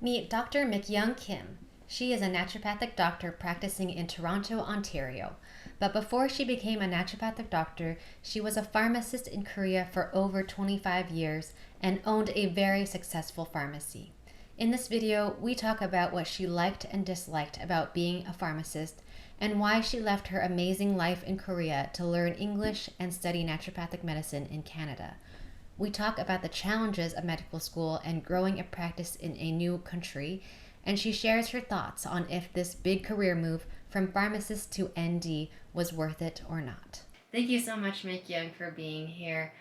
Meet Dr. Mikyung Kim. She is a naturopathic doctor practicing in Toronto, Ontario. But before she became a naturopathic doctor, she was a pharmacist in Korea for over 25 years and owned a very successful pharmacy. In this video, we talk about what she liked and disliked about being a pharmacist and why she left her amazing life in Korea to learn English and study naturopathic medicine in Canada. We talk about the challenges of medical school and growing a practice in a new country, and she shares her thoughts on if this big career move from pharmacist to ND was worth it or not. Thank you so much, Mikyung, for being here.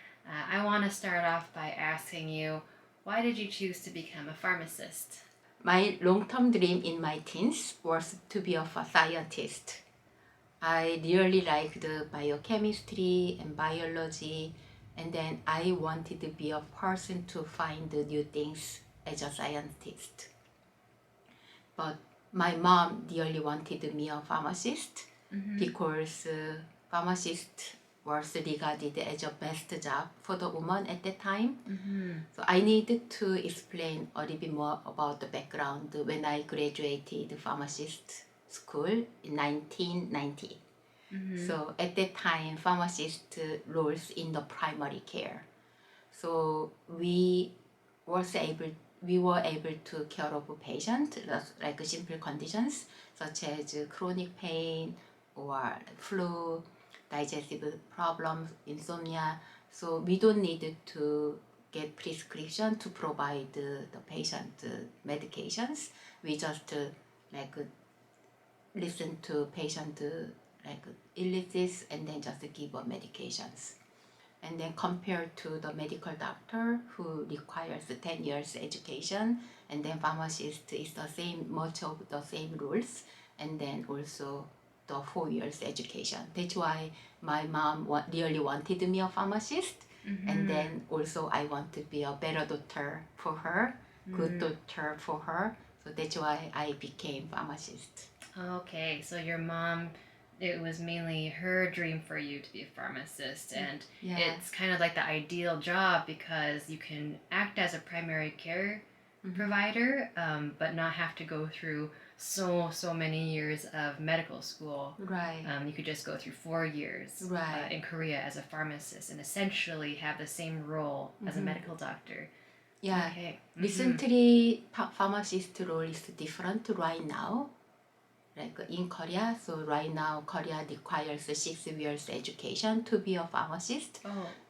I want to start off by asking you, why did you choose to become a pharmacist? My long-term dream in my teens was to be a scientist. I really liked biochemistry and biology, and then I wanted to be a person to find new things as a scientist. But my mom really wanted me a pharmacist because pharmacist was regarded as a best job for the woman at that time. So I needed to explain a little bit more about the background when I graduated pharmacist school in 1990. So at that time, pharmacist roles in the primary care. So we were able to care of patients like simple conditions such as chronic pain or flu, digestive problems, insomnia. So we don't need to get prescription to provide the patient medications. We just listen to patient illnesses and then just give medications. And then compared to the medical doctor who requires 10 years education, and then pharmacist is the same, much of the same rules, and then also the 4 years education. That's why my mom really wanted me a pharmacist, and then also I want to be a better daughter for her, good daughter for her. So that's why I became pharmacist. Okay, so your mom, it was mainly her dream for you to be a pharmacist, and it's kind of like the ideal job because you can act as a primary care provider, but not have to go through so many years of medical school. Right. You could just go through 4 years in Korea as a pharmacist and essentially have the same role as a medical doctor. Yeah. Okay. Recently, pharmacist role is different right now. Like in Korea, so right now Korea requires 6 years education to be a pharmacist,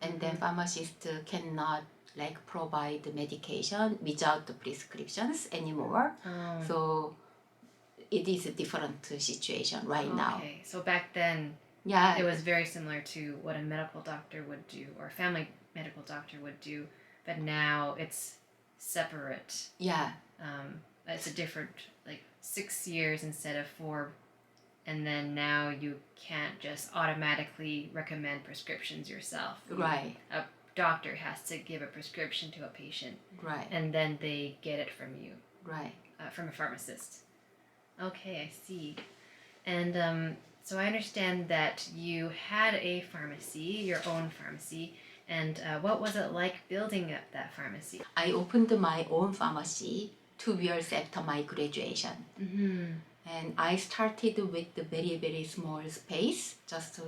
and then pharmacist cannot provide medication without the prescriptions anymore. So it is a different situation right now. Okay, so back then, it was very similar to what a medical doctor would do or a family medical doctor would do, but now it's separate. Yeah. It's a different 6 years instead of 4, and then now you can't just automatically recommend prescriptions yourself. Right. A doctor has to give a prescription to a patient. Right. And then they get it from you. Right. From a pharmacist. Okay, I see. And so I understand that you had a pharmacy, your own pharmacy, and what was it like building up that pharmacy? I opened my own pharmacy 2 years after my graduation. And I started with the very small space, just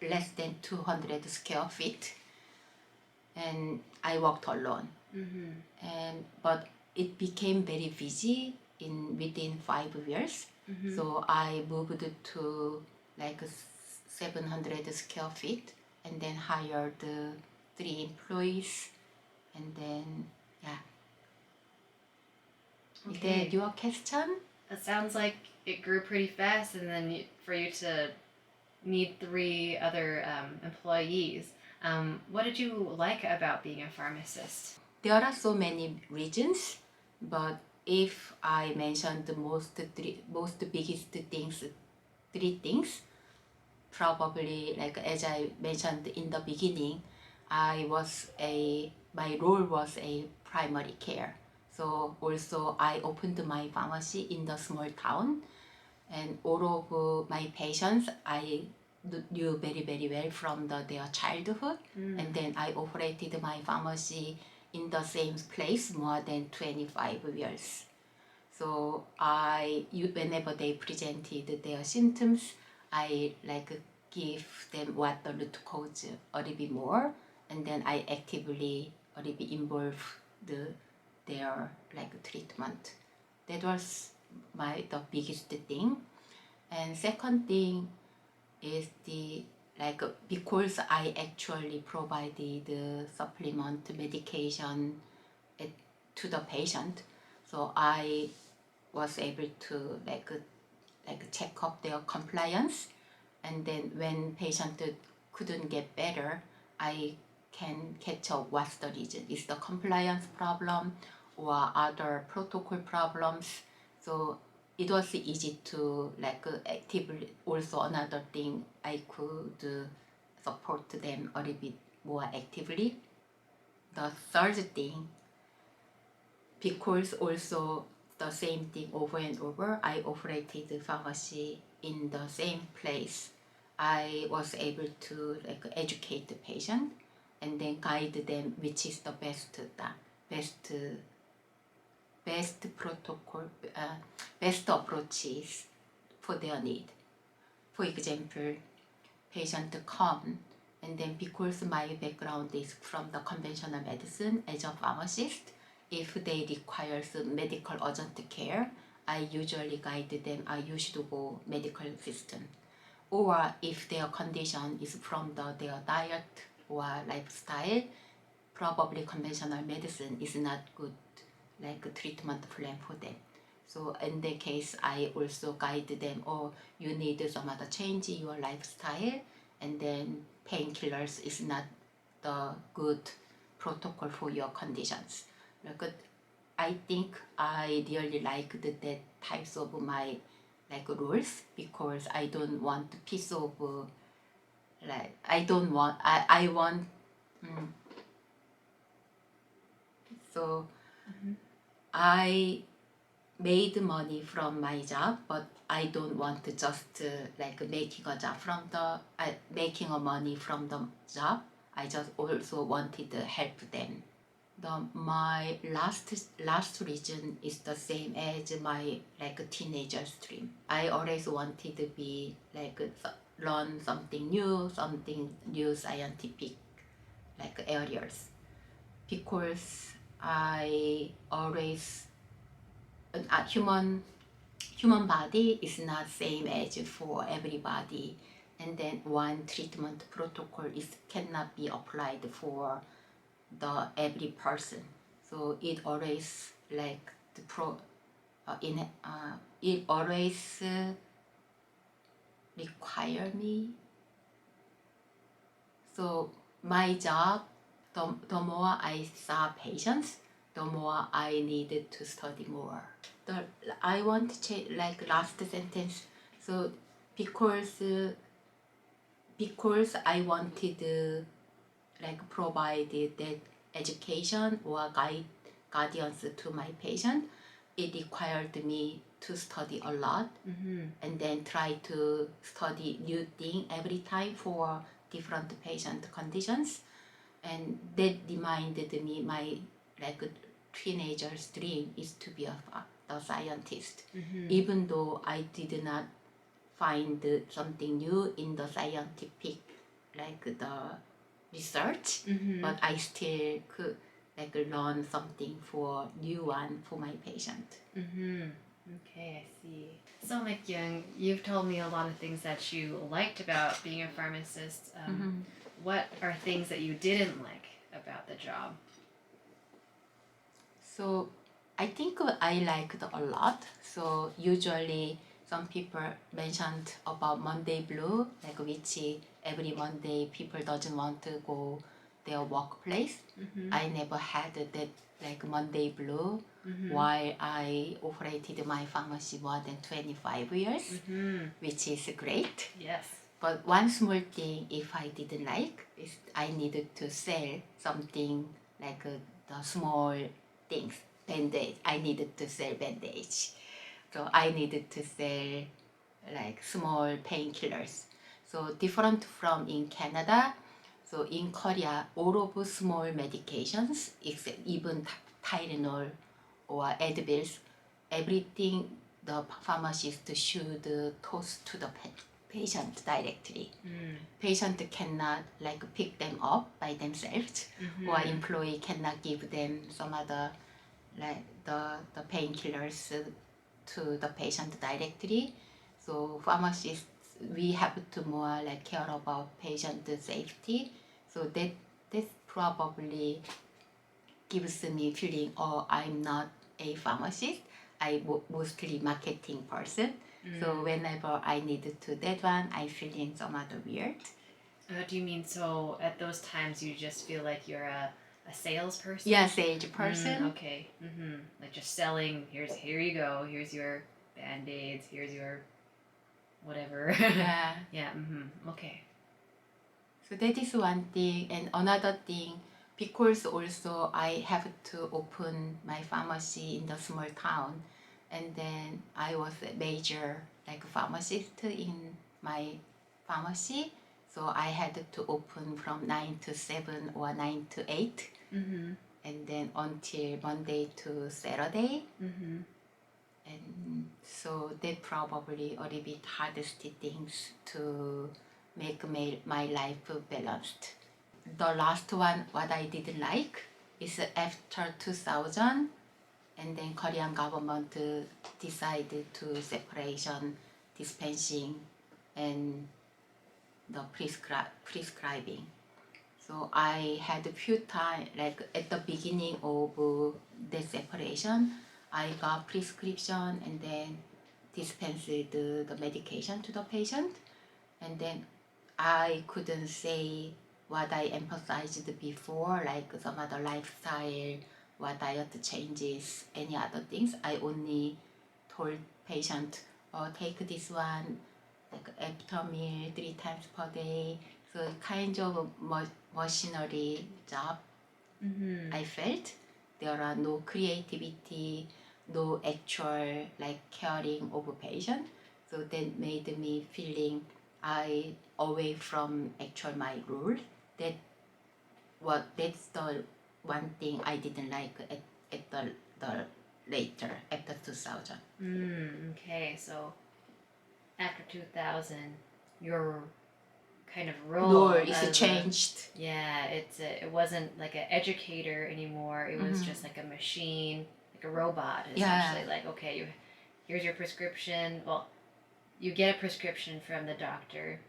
less than 200 square feet. And I worked alone. But it became very busy within 5 years. So I moved to 700 square feet and then hired 3 employees, and then Is that your question? It sounds like it grew pretty fast, and then for you to need 3 other employees. What did you like about being a pharmacist? There are so many reasons, but if I mention the most biggest things, 3 things, probably as I mentioned in the beginning, my role was a primary care. So also I opened my pharmacy in the small town, and all of my patients I knew very well from their childhood, and then I operated my pharmacy in the same place more than 25 years. So whenever they presented their symptoms, I like give them what the root cause a little bit more, and then I actively a little bit involve their like treatment. That was the biggest thing. And second thing is because I actually provided the supplement medication to the patient, so I was able to check up their compliance, and then when patient couldn't get better, I can catch up what's the reason. Is the compliance problem or other protocol problems? So it was easy to actively. Also another thing, I could support them a little bit more actively. The third thing, because also the same thing over and over, I operated the pharmacy in the same place. I was able to educate the patient and then guide them which is the best protocol, best approaches for their need. For example, patient come, and then because my background is from the conventional medicine as a pharmacist, if they require some medical urgent care, I usually guide them, you should go medical system. Or if their condition is from their diet or lifestyle, probably conventional medicine is not good treatment plan for them. So in that case, I also guide them, you need some other change in your lifestyle, and then painkillers is not the good protocol for your conditions. I think I really like that types of my rules, because I don't want piece of I want so I made money from my job, but I don't want to just making a job from making a money from the job. I just also wanted to help them. My last reason is the same as my teenager's dream. I always wanted to be learn something new scientific areas, because I always human body is not same as for everybody, and then one treatment protocol cannot be applied for the every person. So it always it always require me. So my job, the more I saw patients, the more I needed to study more. I want to change last sentence. So because I wanted to provide that education or guidance to my patient, it required me to study a lot, and then try to study new thing every time for different patient conditions, and that reminded me my teenager's dream is to be a scientist. Even though I did not find something new in the scientific the research, but I still could learn something for new one for my patient. Okay, I see. So Mikyung, you've told me a lot of things that you liked about being a pharmacist. What are things that you didn't like about the job? So I think I liked a lot. So usually some people mentioned about Monday blue, which every Monday people doesn't want to go their workplace. I never had that Monday blue while I operated my pharmacy more than 25 years, which is great. Yes. But one small thing, if I didn't like, is I needed to sell something the small things. Bandage. I needed to sell bandage. So I needed to sell small painkillers. So different from in Canada. So in Korea, all of small medications, except even Tylenol or Advils, everything the pharmacist should toss to the patient directly. Patient cannot like pick them up by themselves, or employee cannot give them some other like the painkillers to the patient directly. So pharmacists, we have to more like care about patient safety. So that probably gives me feeling, oh, I'm not a pharmacist. I mostly marketing person. So whenever I need to that one, I feeling some other weird. Do you mean so at those times you just feel like you're a salesperson? Yeah, salesperson. Okay. Like just selling. Here you go. Here's your band-aids. Here's your whatever. Yeah. Yeah. Okay. So that is one thing. And another thing, because also I have to open my pharmacy in the small town, and then I was a major like pharmacist in my pharmacy. So I had to open from 9 to 7 or 9 to 8, and then until Monday to Saturday. And so they probably a little bit hardest things to make my life balanced. The last one, what I didn't like, is after 2000, and then Korean government decided to separation dispensing and the prescribing. So I had a few times, like at the beginning of the separation, I got prescription and then dispensed the medication to the patient. And then I couldn't say what I emphasized before, like some other lifestyle, what diet changes, any other things. I only told patient, oh, take this one like after meal 3 times per day. So kind of machinery job. I felt there are no creativity, no actual like caring of patient. So that made me feeling I away from actual my role. That's the one thing I didn't like at the later after 2000. Okay, so after 2000, your kind of role Role is changed. It wasn't like an educator anymore. It was just like a machine, like a robot. Essentially, like okay, here's your prescription. Well, you get a prescription from the doctor,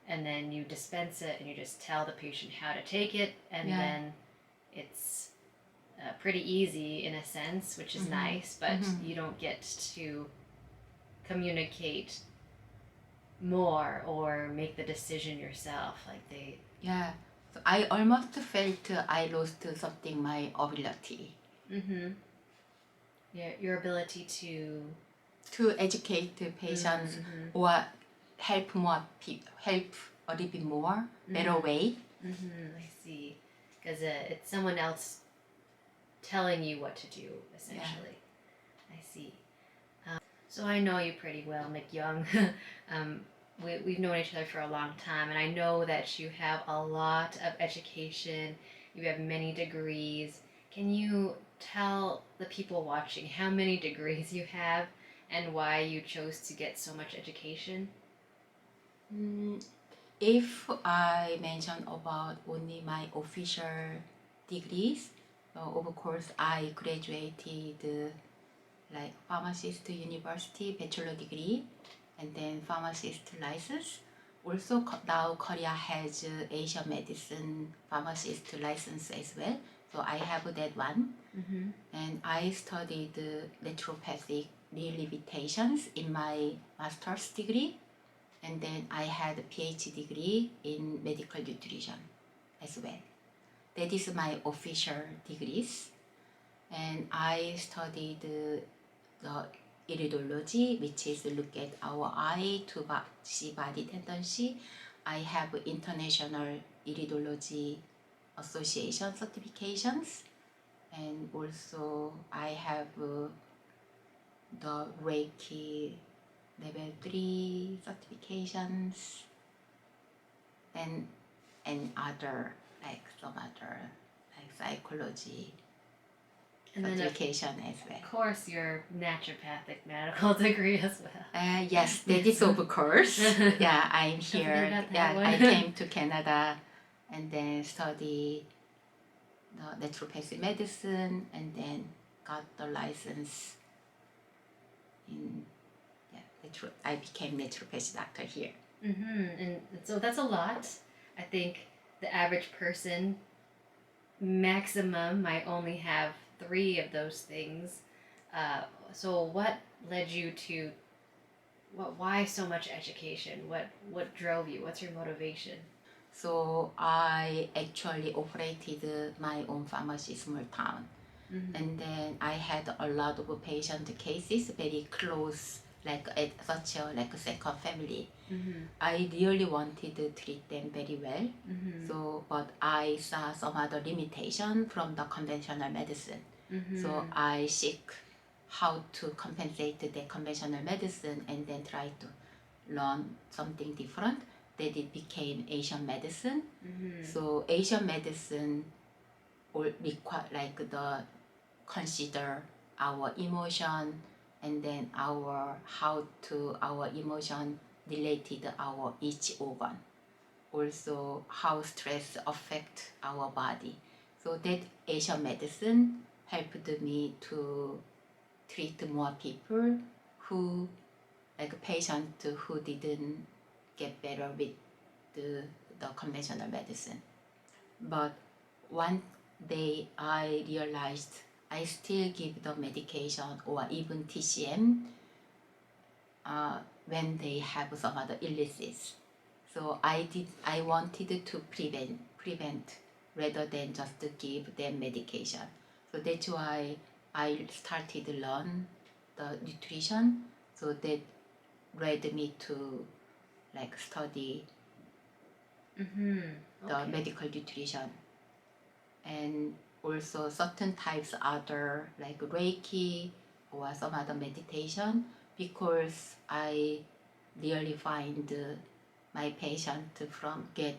and then you dispense it, and you just tell the patient how to take it, and then it's pretty easy in a sense, which is nice, but you don't get to communicate more or make the decision yourself. Like they. Yeah, so I almost felt I lost something my ability. Yeah, your ability to educate the patients or help help a little bit more better way. I see, because it's someone else telling you what to do essentially. I see. So I know you pretty well, Mikyung. We've known each other for a long time, and I know that you have a lot of education. You have many degrees. Can you tell the people watching how many degrees you have and why you chose to get so much education? If I mention about only my official degrees, of course I graduated like Pharmacist University bachelor degree and then Pharmacist license. Also now Korea has Asian Medicine Pharmacist license as well. So I have that one. And I studied naturopathic rehabilitations in my master's degree. And then I had a PhD degree in medical nutrition as well. That is my official degrees. And I studied the iridology, which is look at our eye to see body tendency. I have International Iridology Association certifications, and also I have the Reiki level 3 certifications, and other like some other like psychology And then certification as well. of course your naturopathic medical degree as well. Yes, that is of course. Yeah, I'm forget here. about that Yeah, one. I came to Canada and then study the naturopathic medicine and then got the license in I became naturopathic doctor here. And so that's a lot. I think the average person maximum might only have 3 of those things. So what led you to why so much education? What drove you? What's your motivation? So I actually operated my own pharmacy small town. And then I had a lot of patient cases very close, like at such a like a second family. I really wanted to treat them very well. So, but I saw some other limitation from the conventional medicine. So I seek how to compensate the conventional medicine and then try to learn something different. That it became Asian medicine. So Asian medicine will require like the consider our emotion and then our how to our emotion related our each organ, also how stress affect our body. So that Asian medicine helped me to treat more people who like patient who didn't get better with the conventional medicine. But one day I realized I still give the medication or even TCM when they have some other illnesses. So I wanted to prevent rather than just to give them medication. So that's why I started to learn the nutrition. So that led me to like study the medical nutrition, and also certain types other like Reiki or some other meditation, because I really find my patient from get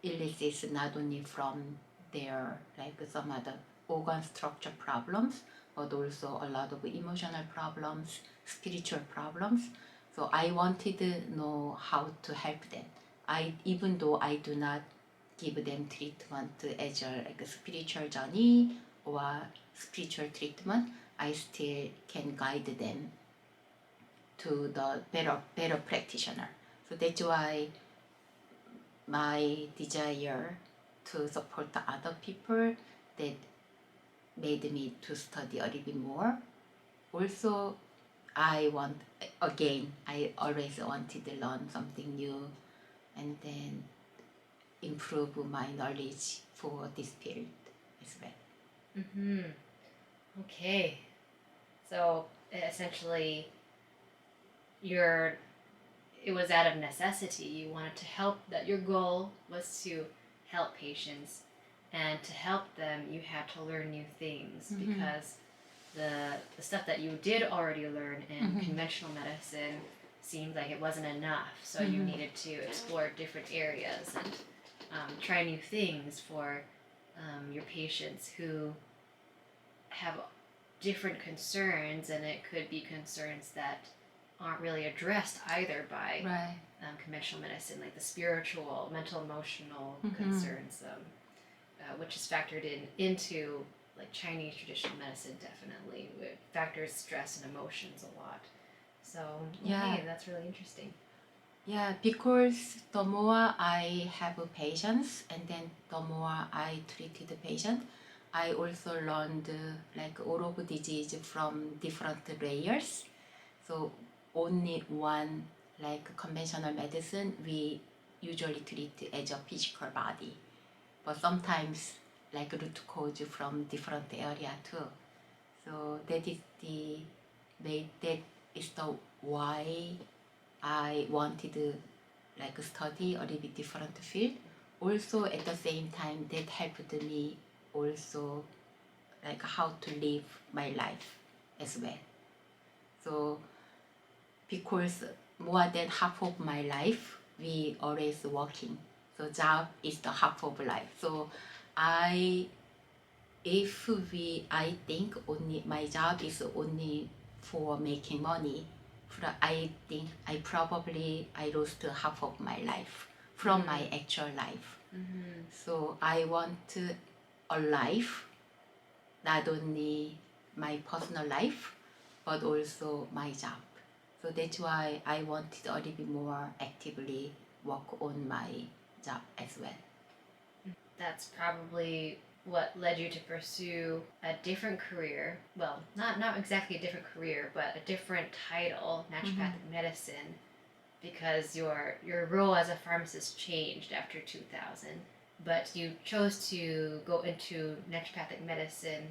illnesses not only from their like some other organ structure problems, but also a lot of emotional problems, spiritual problems. So I wanted to know how to help them. Even though I do not give them treatment as like a spiritual journey or spiritual treatment, I still can guide them to the better practitioner. So that's why my desire to support the other people that made me to study a little bit more. Also, I always wanted to learn something new and then improve my knowledge for this field as well. Okay. So essentially, it was out of necessity. You wanted to help. That your goal was to help patients, and to help them, you had to learn new things because the stuff that you did already learn in conventional medicine seemed like it wasn't enough. So you needed to explore different areas and try new things for your patients who have different concerns, and it could be concerns that aren't really addressed either by conventional medicine, like the spiritual, mental, emotional concerns, which is factored into like Chinese traditional medicine. Definitely, it factors stress and emotions a lot. So okay, that's really interesting. Yeah, because the more I have patients and then the more I treated the patient, I also learned like all of disease from different layers. So only one like conventional medicine we usually treat as a physical body, but sometimes like root cause from different area too. So that is the why I wanted to like study a little bit different field. Also at the same time that helped me also like how to live my life as well. So because more than half of my life we always working, so job is the half of life. So I if I think only my job is only for making money, I think I lost half of my life from my actual life. So I want a life, not only my personal life, but also my job. So that's why I wanted a little bit more actively work on my job as well. That's probably what led you to pursue a different career. Well, not exactly a different career, but a different title, naturopathic medicine, because your role as a pharmacist changed after 2000. But you chose to go into naturopathic medicine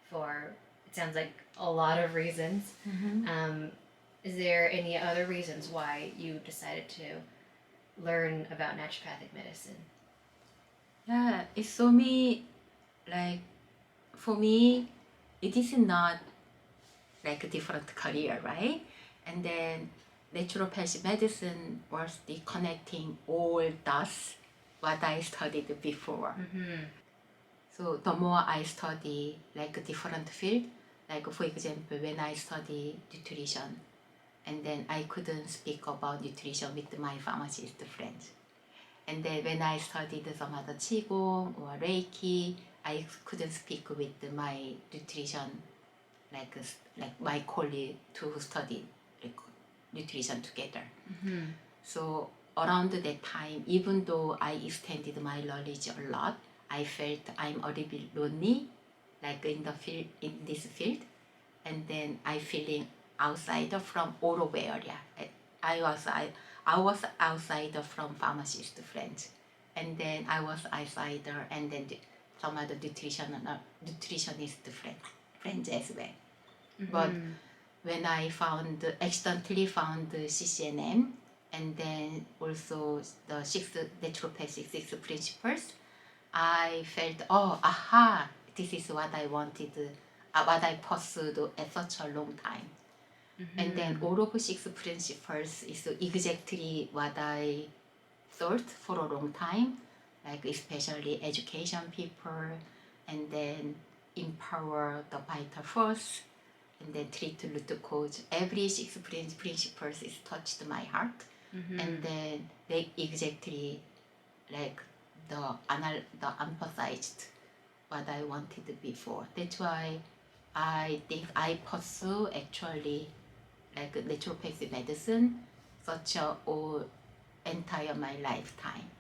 for, it sounds like, a lot of reasons. Is there any other reasons why you decided to learn about naturopathic medicine? Yeah, it's so me like for me it is not like a different career, right? And then naturopathic medicine was the connecting all dots what I studied before. So the more I study like a different field, like for example when I study nutrition, and then I couldn't speak about nutrition with my pharmacist friends. And then when I studied some other qigong or reiki, I couldn't speak with my nutrition, like my colleague who studied like nutrition together. So around that time, even though I extended my knowledge a lot, I felt I'm a little bit lonely, like in the field, in this field, and then I feeling outsider from all over area. I was outsider from pharmacist friends, and then I was outsider, and then some other nutritionist friends as well. But when I accidentally found the CCNM, and then also the naturopathic six principles, I felt, oh, aha, this is what I wanted, what I pursued at such a long time. And then all of six principles is exactly what I thought for a long time, like especially education people, and then empower the vital force, and then treat the root cause. Every six principles is touched my heart, and then they exactly like the emphasized what I wanted before. That's why I think I pursue actually like naturopathic medicine such a all entire my lifetime.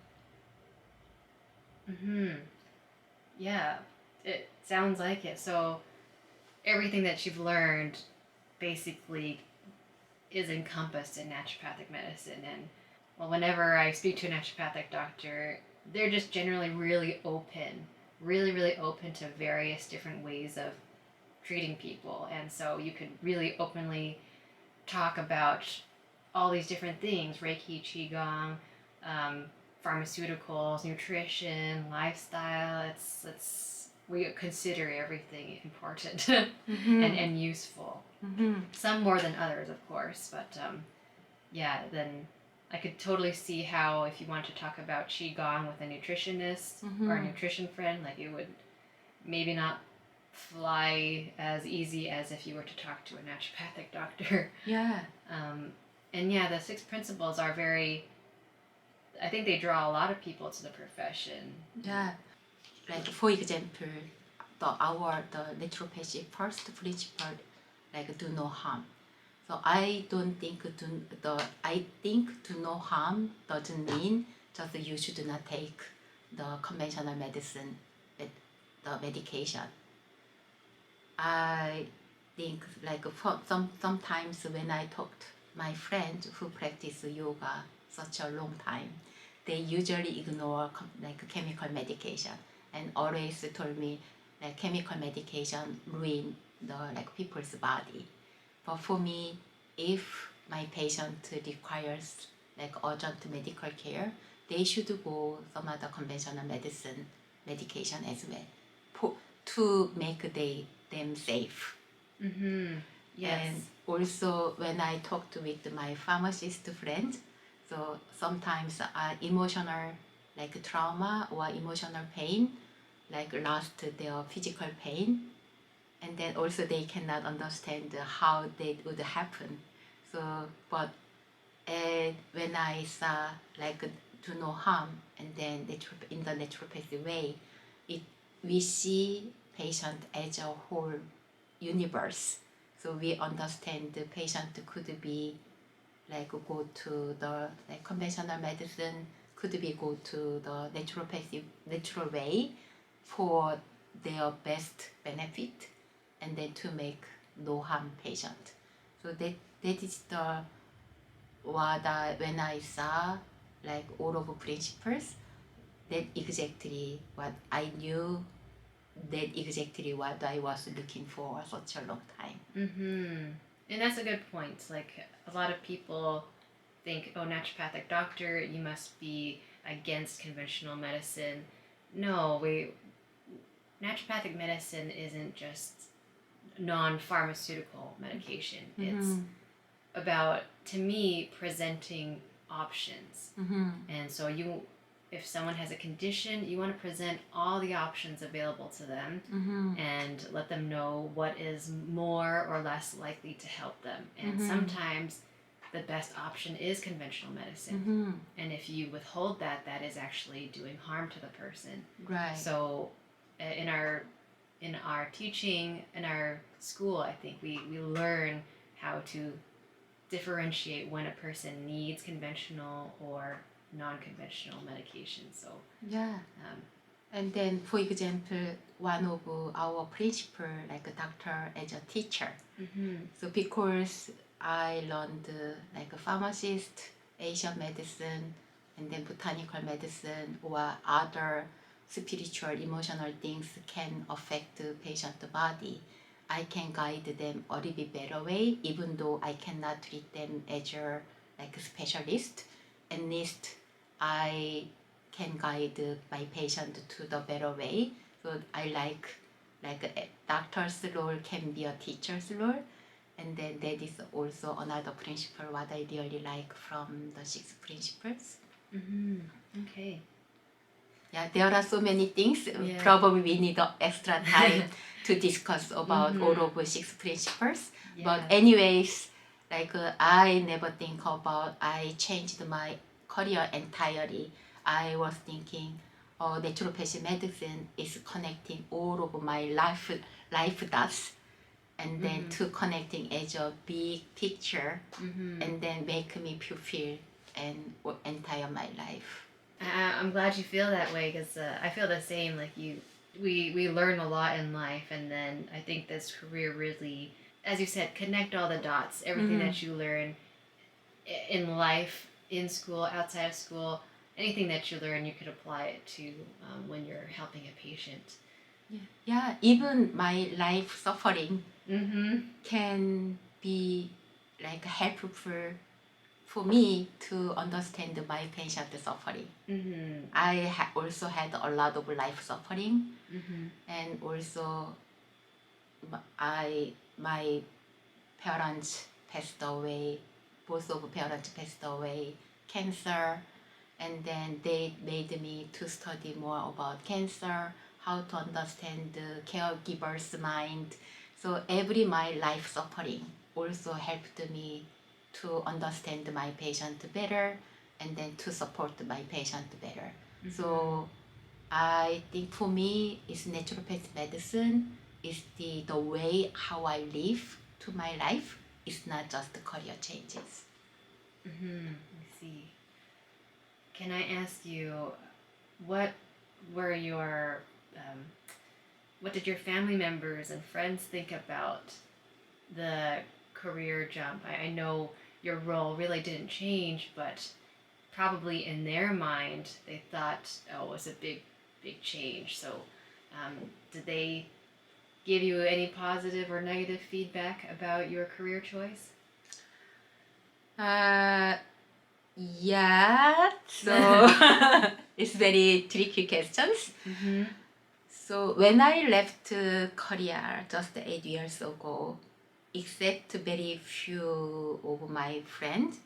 Yeah, it sounds like it. So everything that you've learned basically is encompassed in naturopathic medicine. And well, whenever I speak to a naturopathic doctor, they're just generally really open, really open to various different ways of treating people. And so you could really openly talk about all these different things: Reiki, Qigong, pharmaceuticals, nutrition, lifestyle. It's we consider everything important and useful. Some more than others, of course, but yeah, then I could totally see how if you want to talk about Qigong with a nutritionist or a nutrition friend, like it would maybe not fly as easy as if you were to talk to a naturopathic doctor. Yeah. And yeah, the six principles are very, I think they draw a lot of people to the profession. Yeah. Like for example, the naturopathy first principle, like do no harm. So I don't think I think do no harm doesn't mean just you should not take the conventional medicine, the medication. I think like for sometimes when I talked my friends who practice yoga such a long time, they usually ignore like chemical medication and always told me like chemical medication ruin the like people's body. But for me, if my patient requires like urgent medical care, they should go some other conventional medication as well to make them safe. Yes. And also when I talked with my pharmacist friends, so sometimes emotional like trauma or emotional pain like lost their physical pain, and then also they cannot understand how that would happen. So, but when I saw like do no harm, and then in the naturopathy way, we see patient as a whole universe. So we understand the patient could be like go to the like conventional medicine, could be go to the naturopathy natural way for their best benefit, and then to make no harm patient. So that is the what when I saw like all of principles, that exactly what I knew, that exactly what I was looking for such a long time. And that's a good point. Like a lot of people think, oh, naturopathic doctor, you must be against conventional medicine. No, naturopathic medicine isn't just non-pharmaceutical medication. It's about, to me, presenting options. And so if someone has a condition, you want to present all the options available to them and let them know what is more or less likely to help them. And sometimes the best option is conventional medicine. And if you withhold that, that is actually doing harm to the person. Right. So in our teaching, in our school, I think we learn how to differentiate when a person needs conventional or non-conventional medication. So yeah. And then, for example, one of our principal, like a doctor as a teacher. So because I learned like a pharmacist, Asian medicine, and then botanical medicine or other spiritual, emotional things can affect the patient's body, I can guide them a little bit better way, even though I cannot treat them as a like a specialist. At least I can guide my patient to the better way. So I like a doctor's role can be a teacher's role, and then that is also another principle what I really like from the 6 principles. Okay. Yeah, there are so many things. Yeah. Probably we need extra time to discuss about all of 6 principles. Yeah. But anyways, like I never think about I changed my career entirely. I was thinking, oh, naturopathic medicine is connecting all of my life dots, and then to connecting as a big picture, and then make me fulfill and entire my life. I'm glad you feel that way, because I feel the same. Like we learn a lot in life, and then I think this career really, as you said, connect all the dots. Everything that you learn in life, in school, outside of school, anything that you learn, you could apply it to when you're helping a patient. Yeah, even my life suffering can be like helpful for me to understand my patient suffering. I also had a lot of life suffering, and also my parents passed away. Both of parents passed away, cancer, and then they made me to study more about cancer, how to understand the caregiver's mind. So every my life suffering also helped me to understand my patient better, and then to support my patient better. So I think for me, it's naturopathic medicine is the way how I live to my life. It's not just the career changes. I see. Can I ask you, what were your what did your family members and friends think about the career jump? I know your role really didn't change, but probably in their mind they thought, oh, it was a big change. So did they give you any positive or negative feedback about your career choice? Yeah. So it's very tricky questions. So when I left Korea just 8 years ago, except very few of my friends,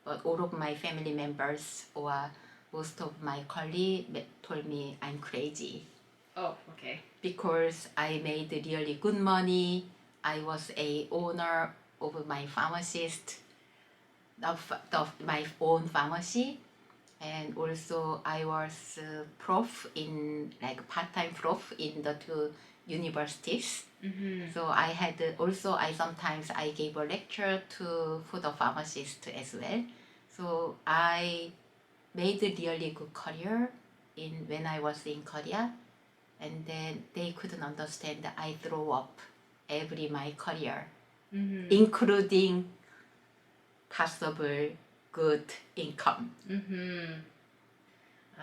but all of my family members or most of my colleagues told me I'm crazy. Oh, okay. because I made really good money. I was a owner of my pharmacist, of my own pharmacy, and also I was prof in like part-time prof in the two universities. So I had also I sometimes I gave a lecture to for the pharmacist as well. So I made a really good career in when I was in Korea, and then they couldn't understand that I throw up every my career, including possible good income.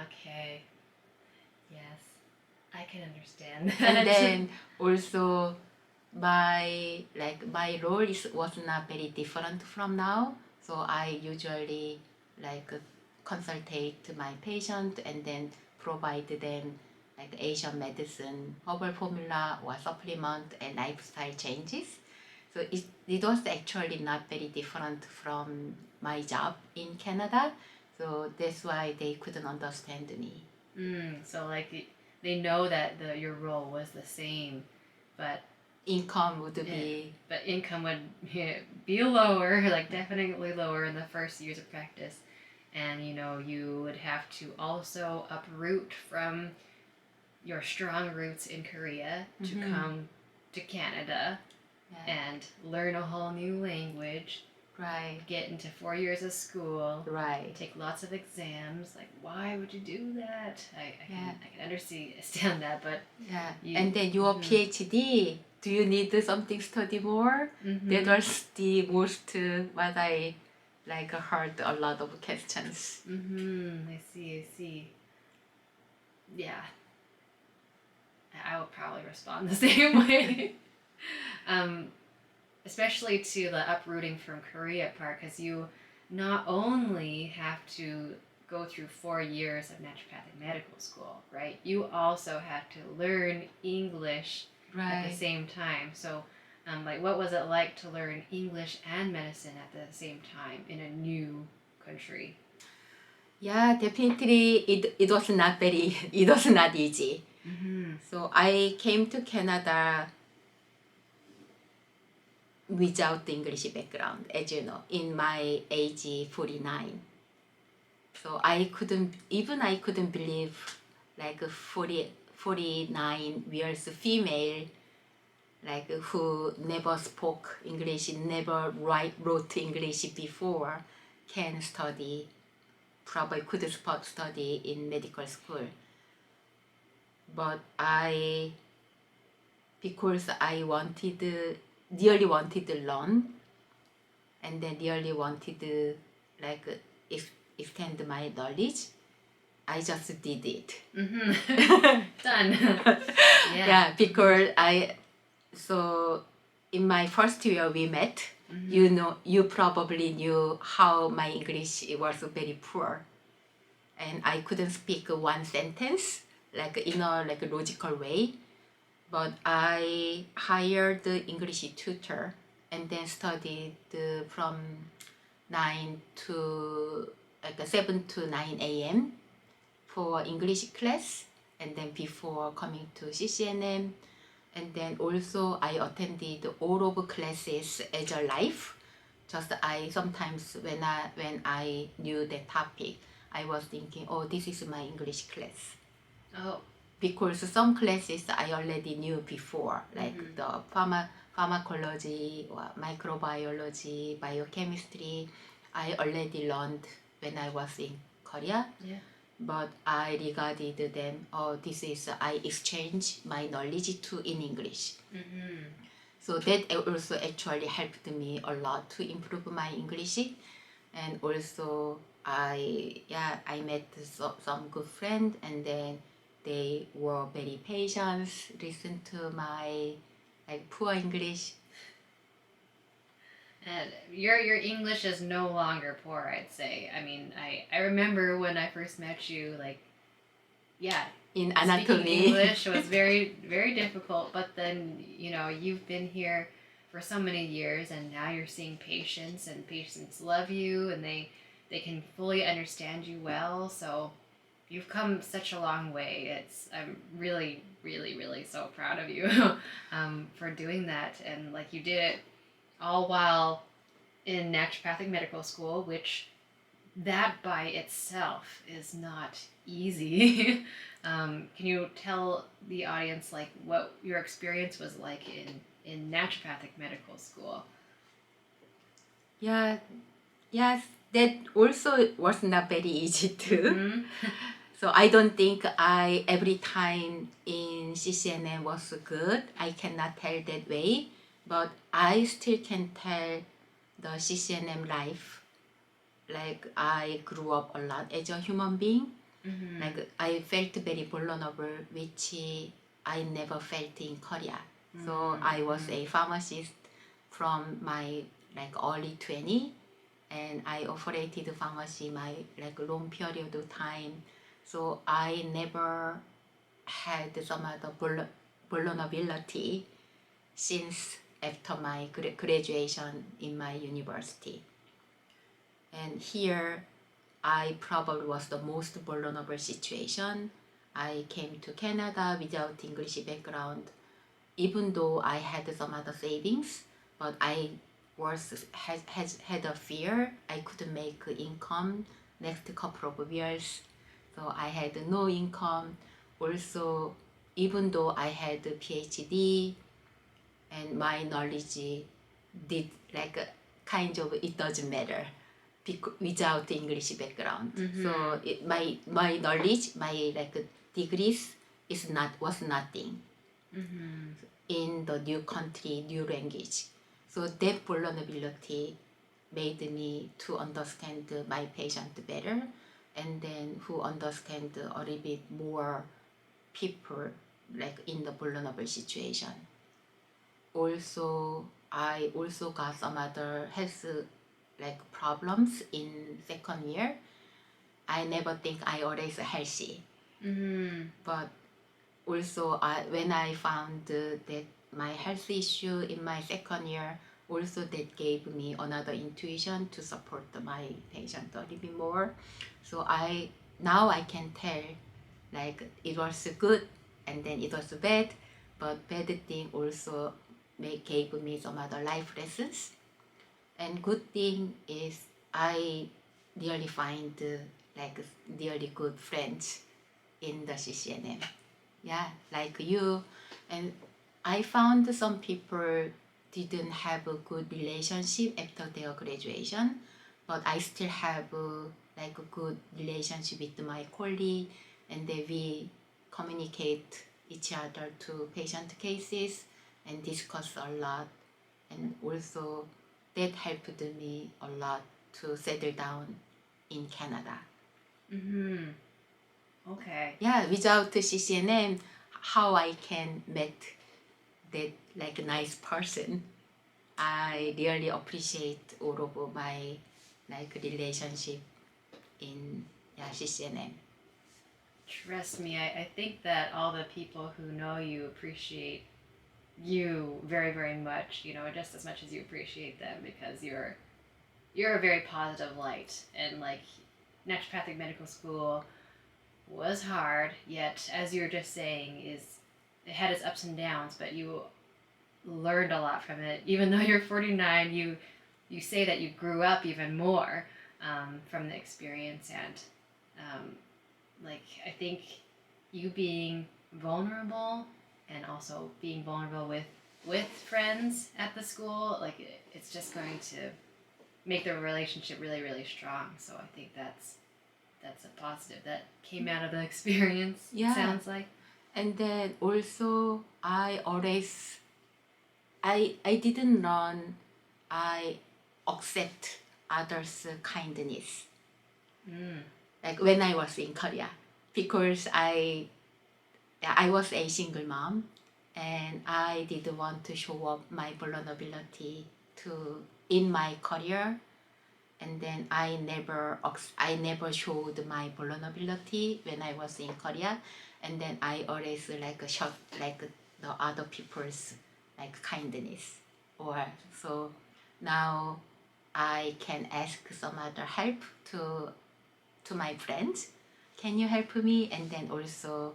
Okay. Yes. I can understand And that. then also my role was not very different from now. So I usually like consultate my patient and then provide them like Asian medicine, herbal formula or supplement and lifestyle changes. So it was actually not very different from my job in Canada. So that's why they couldn't understand me. So like they know that your role was the same, but Income would be but income would be lower, like definitely lower in the first years of practice, and you would have to also uproot from your strong roots in Korea to come to Canada and learn a whole new language, right, get into 4 years of school, right, take lots of exams. Like, why would you do that? I Yeah. can understand that, but yeah. You- And then your PhD, do you need something study more? That was the most what I like heard a lot of questions. I see. Yeah, I would probably respond the same way. um, Especially to the uprooting from Korea part, because you not only have to go through 4 years of naturopathic medical school, right? You also have to learn English at the same time. So, like, what was it like to learn English and medicine at the same time in a new country? Yeah, definitely it was not very it was not easy. So I came to Canada without the English background, as you know, in my age 49. So I couldn't believe like 49 years female like who never spoke English, never wrote English before can study, probably could study in medical school. But because I really wanted to learn, and then really wanted to like extend my knowledge, I just did it. Done. Yeah, because so in my first year we met, you probably knew how my English was very poor. And I couldn't speak one sentence like in a like a logical way. But I hired the English tutor and then studied from 9 to like 7 to 9 a.m. for English class, and then before coming to CCNM, and then also I attended all of classes as a live. Just I sometimes when I knew the topic, I was thinking, oh, this is my English class. Oh. Because some classes I already knew before, like the pharmacology or microbiology, biochemistry, I already learned when I was in Korea. Yeah. But I regarded them, oh, this is, I exchange my knowledge to in English. So that also actually helped me a lot to improve my English. And also I met some good friends, and then they were very patient, listen to my like poor English. And your English is no longer poor, I'd say. I mean, I remember when I first met you, like, yeah, In speaking anatomy. English was very, very difficult. But then, you've been here for so many years, and now you're seeing patients, and patients love you, and they can fully understand you well. So, you've come such a long way. I'm really, really, really so proud of you for doing that. And like you did it all while in Naturopathic Medical School, which that by itself is not easy. Can you tell the audience like what your experience was like in Naturopathic Medical School? Yeah, yes, that also was not very easy too. Mm-hmm. So I don't think I every time in CCNM was good. I cannot tell that way, but I still can tell the CCNM life. Like I grew up a lot as a human being. Mm-hmm. Like I felt very vulnerable, which I never felt in Korea. So I was a pharmacist from my like early 20, and I operated pharmacy my like long period of time. So I never had some other vulnerability since after my graduation in my university. And here I probably was the most vulnerable situation. I came to Canada without English background, even though I had some other savings, but I had a fear I couldn't make income next couple of years. So I had no income. Also, even though I had a PhD and my knowledge did like kind of it doesn't matter without English background. So my knowledge, my like degrees was nothing in the new country, new language. So that vulnerability made me to understand my patient better, and then who understand a little bit more people like in the vulnerable situation. Also, I also got some other health like problems in second year. I never think I always healthy, but also when I found that my health issue in my second year, also that gave me another intuition to support my patient a little bit more. So now I can tell like it was good and then it was bad, but bad thing also gave me some other life lessons. And good thing is I really find like really good friends in the CCNM. Yeah, like you. And I found some people didn't have a good relationship after their graduation, but I still have like a good relationship with my colleague, and then we communicate each other to patient cases and discuss a lot. And also that helped me a lot to settle down in Canada. Okay. Yeah, without CCNM, how I can meet that like nice person. I really appreciate all of my like relationship in CCNM. Trust me, I think that all the people who know you appreciate you very, very much, just as much as you appreciate them, because you're a very positive light. And like Naturopathic Medical School was hard, yet as you were just saying, it had its ups and downs, but you learned a lot from it. Even though you're 49, you say that you grew up even more from the experience. And like I think you being vulnerable and also being vulnerable with friends at the school, like it's just going to make the relationship really, really strong. So I think that's a positive that came out of the experience. Yeah. Sounds like. And then also I didn't learn I accept others' kindness. Like when I was in Korea, because I was a single mom, and I didn't want to show up my vulnerability in my career, and then I never showed my vulnerability when I was in Korea, and then I always like shot like the other people's like kindness, or so now I can ask some other help to my friends, can you help me? And then also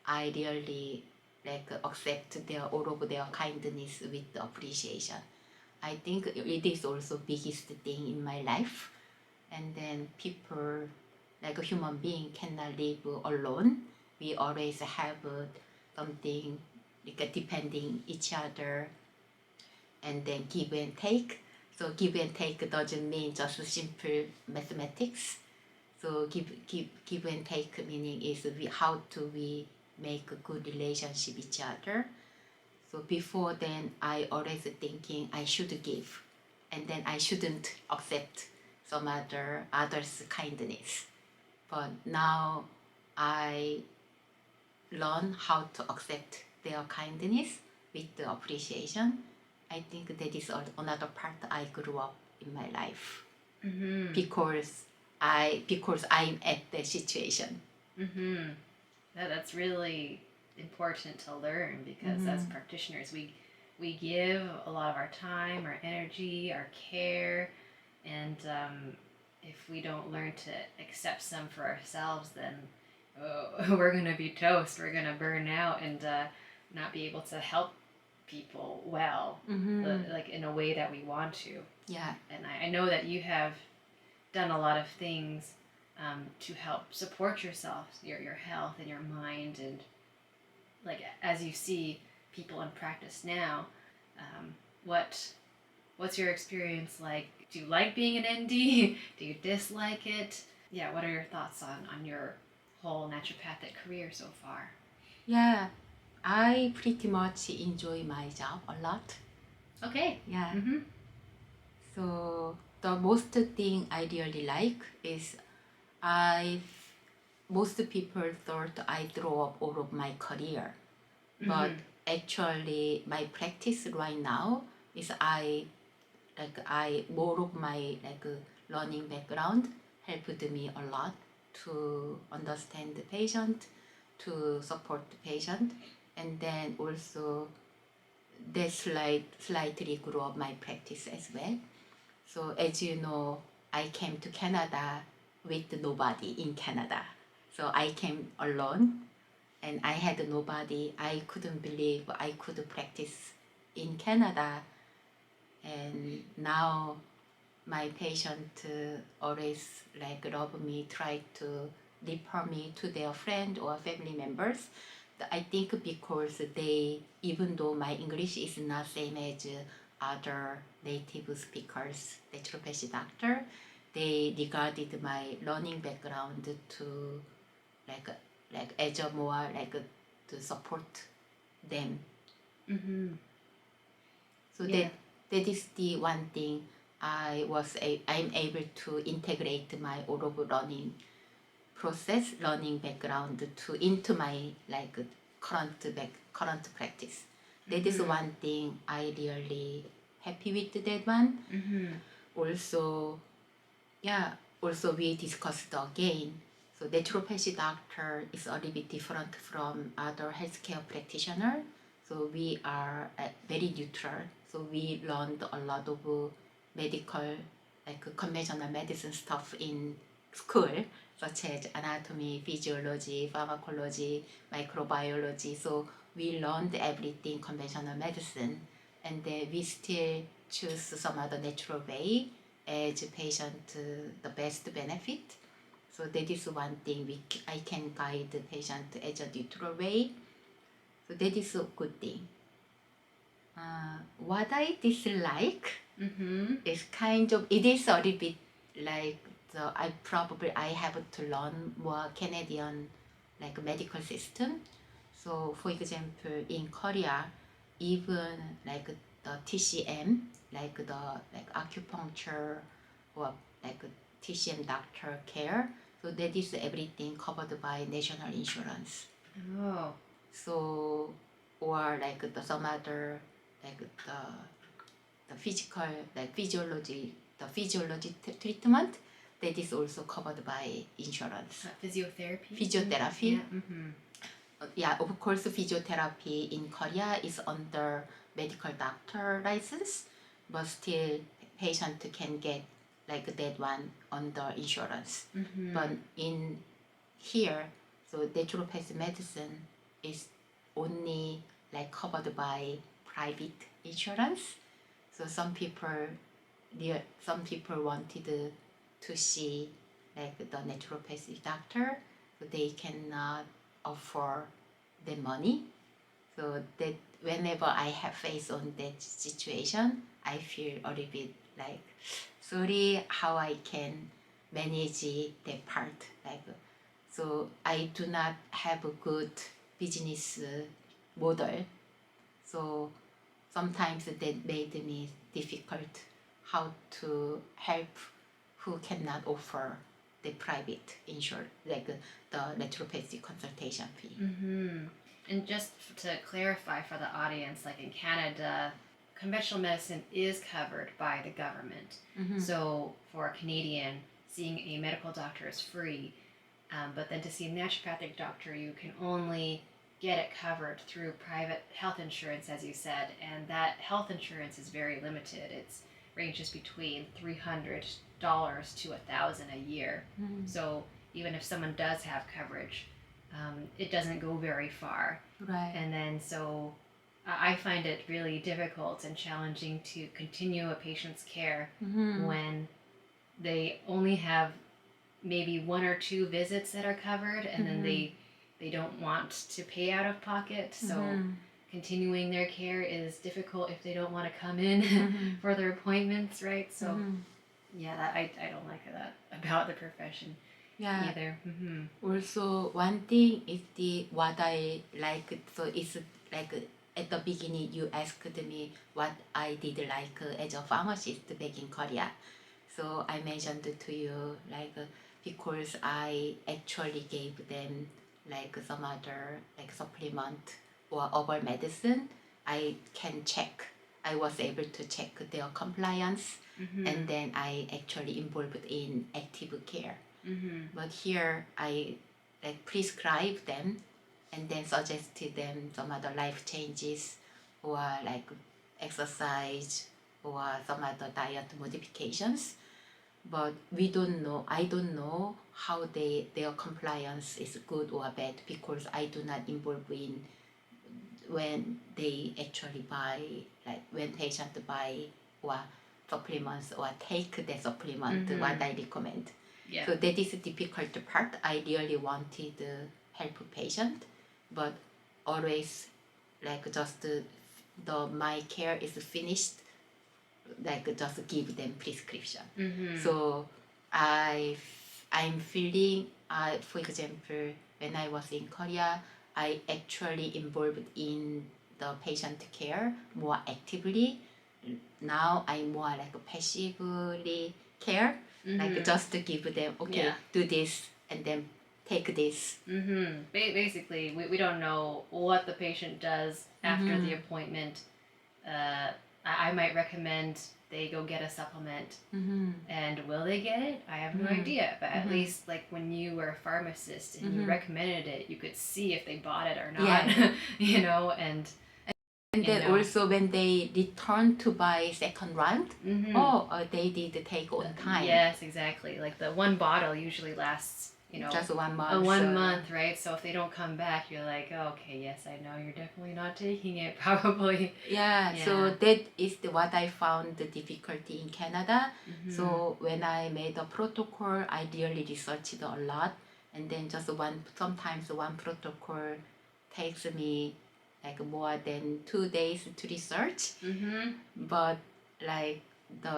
I really like accept their all of their kindness with appreciation. I think it is also biggest thing in my life. And then people, like a human being, cannot live alone. We always have something like depending each other, and then give and take. So give and take doesn't mean just simple mathematics. So give and take meaning is how do we make a good relationship with each other. So before then, I always thinking I should give, and then I shouldn't accept some others' kindness. But now I learn how to accept their kindness with the appreciation. I think that is another part I grew up in my life because I'm at the situation. That's really important to learn because as practitioners, we give a lot of our time, our energy, our care, and if we don't learn to accept some for ourselves, then we're gonna be toast. We're gonna burn out and not be able to help people well, like in a way that we want to. Yeah. And I know that you have done a lot of things to help support yourself, your health and your mind, and like as you see people in practice now, what's your experience like? Do you like being an ND? Do you dislike it? Yeah, what are your thoughts on your whole naturopathic career so far? Yeah, I pretty much enjoy my job a lot. Okay. Yeah. So the most thing I really like is most people thought I throw up all of my career, but actually my practice right now is I more of my learning background helped me a lot to understand the patient, to support the patient, and then also that slightly grew up my practice as well. So as you know, I came to Canada with nobody in Canada. So I came alone and I had nobody. I couldn't believe I could practice in Canada. And now my patient always love me, try to refer me to their friend or family members. I think because they, even though my English is not same as other native speakers, naturopathic doctor, they regarded my learning background to as a more to support them. So that is the one thing I'm able to integrate my all of learning process, learning background into my current practice. That is one thing I really happy with that one. Also, also we discussed again. So naturopathic doctor is a little bit different from other healthcare practitioner. So we are very neutral. So we learned a lot of medical, conventional medicine stuff in school, such as anatomy, physiology, pharmacology, microbiology. So we learned everything conventional medicine, and then we still choose some other natural way as patient the best benefit. So that is one thing I can guide the patient as a neutral way. So that is a good thing. What I dislike is it is a little bit like I have to learn more Canadian medical system. So for example, in Korea, even the TCM, the acupuncture or TCM doctor care, so that is everything covered by national insurance. Oh. So or some other the physical physiology treatment that is also covered by insurance. Physiotherapy. Yeah, of course, physiotherapy in Korea is under medical doctor license, but still patient can get that one under insurance. But in here, so naturopathic medicine is only like covered by private insurance. So some people wanted to see like the naturopathic doctor, so they cannot afford the money. So that whenever I have faced on that situation, I feel a little bit like sorry how I can manage that part. Like so I do not have a good business model. So sometimes that made me difficult how to help who cannot offer the private insurance, like the naturopathic consultation fee. And just to clarify for the audience, like in Canada, conventional medicine is covered by the government. So for a Canadian, seeing a medical doctor is free. But then to see a naturopathic doctor, you can only get it covered through private health insurance, as you said, and that health insurance is very limited. It ranges between $300 to $1,000 a year. So even if someone does have coverage, it doesn't go very far. Right. And then so I find it really difficult and challenging to continue a patient's care when they only have maybe 1 or 2 visits that are covered, and then they don't want to pay out of pocket. So continuing their care is difficult if they don't want to come in for their appointments, right? So yeah, I don't like that about the profession either. Also, one thing is what I like. So it's like at the beginning you asked me what I did like as a pharmacist back in Korea. So I mentioned to you like because I actually gave them like some other like supplement or herbal medicine, I can check. I was able to check their compliance, and then I actually involved in active care. But here I like prescribe them and then suggested them some other life changes or like exercise or some other diet modifications. But we don't know, I don't know how their compliance is good or bad because I do not involve in when they actually buy, like when patients buy or supplements or take the supplement, what I recommend. Yeah. So that is the difficult part. I really wanted to help patient, but always like just my care is finished, like just give them prescription. So I'm feeling, for example, when I was in Korea, I actually involved in the patient care more actively. Now I'm more like passively care, like just to give them, okay, do this and then take this. Basically, we don't know what the patient does after the appointment. I might recommend they go get a supplement, and will they get it? I have no idea. But at least, like when you were a pharmacist and you recommended it, you could see if they bought it or not. Yeah. You know, and then also when they return to buy second round, they did take on time. Yes, exactly. Like the one bottle usually lasts, just 1 month. 1 month, right? So if they don't come back, you're like, oh, okay, yes, I know you're definitely not taking it, probably. Yeah. So that is what I found the difficulty in Canada. So when I made a protocol, I really researched a lot, and then just sometimes one protocol takes me like more than 2 days to research. But like